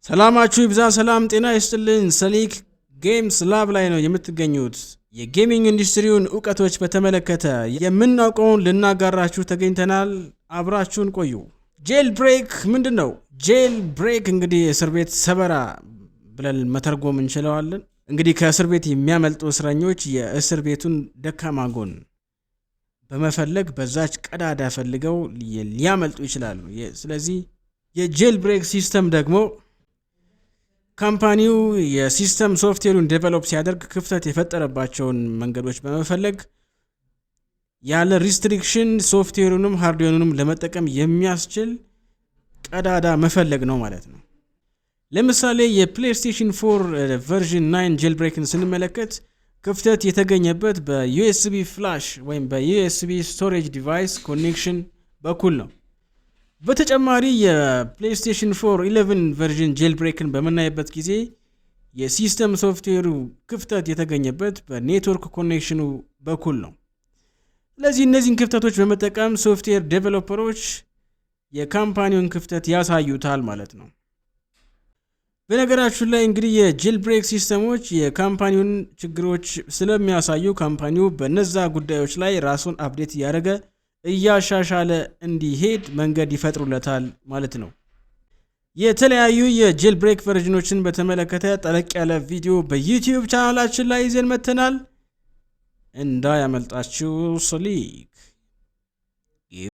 ሰላማችሁ ይብዛ ሰላም ጤና ይስጥልኝ ሰሊክ ጌምስ ላብ ላይ ነው የምትገኙት የጌሚንግ ኢንዱስትሪውን ዕውቀቶች በተመለከተ የምናውቀውን ልናጋራችሁ ተገኝተናል አብራችሁን ቆዩ ጄል ብሬክ ምንድነው ጄል ብሬክ እንግዲህ እስር ቤት ሰበራ ብለን መተርጎም እንችላለን እንግዲህ ከእስር ቤት የሚያመልጡ እስረኞች የእስር ቤቱን ደካማ ጎን በመፈለግ በዛች ቀዳዳ ፈልገው ሊያመልጡ ይችላሉ ስለዚህ የጄል ብሬክ ሲስተም ደግሞ ካምፓኒው የሲስተም ሶፍትዌሩን ዴቨሎፕ ሲያደርግ ክፍተት የፈጠረባቸውን መንገዶች በመፈለግ ያለ ሪስትሪክሽን ሶፍትዌሩንም ሃርድዌሩንም ለመጠቀም የሚያስችል ቀዳዳ መፈለግ ነው ማለት ነው ለምሳሌ የፕሌይስቴሽን 4 ቨርዥን 9 ጄል ብሬክን ስንመለከት ክፍተት የተገኘበት በዩኤስቢ ፍላሽ ወይም በዩኤስቢ ስቶሬጅ ዲቫይስ ኮኔክሽን በኩል ነው በተጨማሪ የፕሌይስቴሽን 4 11 ቨርዥን ጄል ብሬክን በመናየበት ጊዜ የሲስተም ሶፍትዌሩ ክፍተት የተገኘበት በኔትወርክ ኮኔክሽኑ በኩል ነው ስለዚህ እነዚህን ክፍተቶች በመጠቀም ሶፍትዌር ዴቨሎፐሮች የካምፓኒውን ክፍተት ያሳዩታል ማለት ነው በነገራችሁ ላይ እንግዲህ የጄል ብሬክ ሲስተሞች የካምፓኒውን ችግሮች ስለሚያሳዩ ካምፓኒው በነዛ ጉዳዮች ላይ ራሱን አፕዴት ያደረገ እያሻሻለ እንዲሄድ መንገድ ይፈጥሩለታል ማለት ነው የተለያዩ የጄል ብሬክ ቨርዥኖችን በተመለከተ ጠለቅ ያለ ቪዲዮ በዩቲዩብ ቻናላችን ላይ ይዘን መተናል እንዳያመልጣችሁ ሰሊክ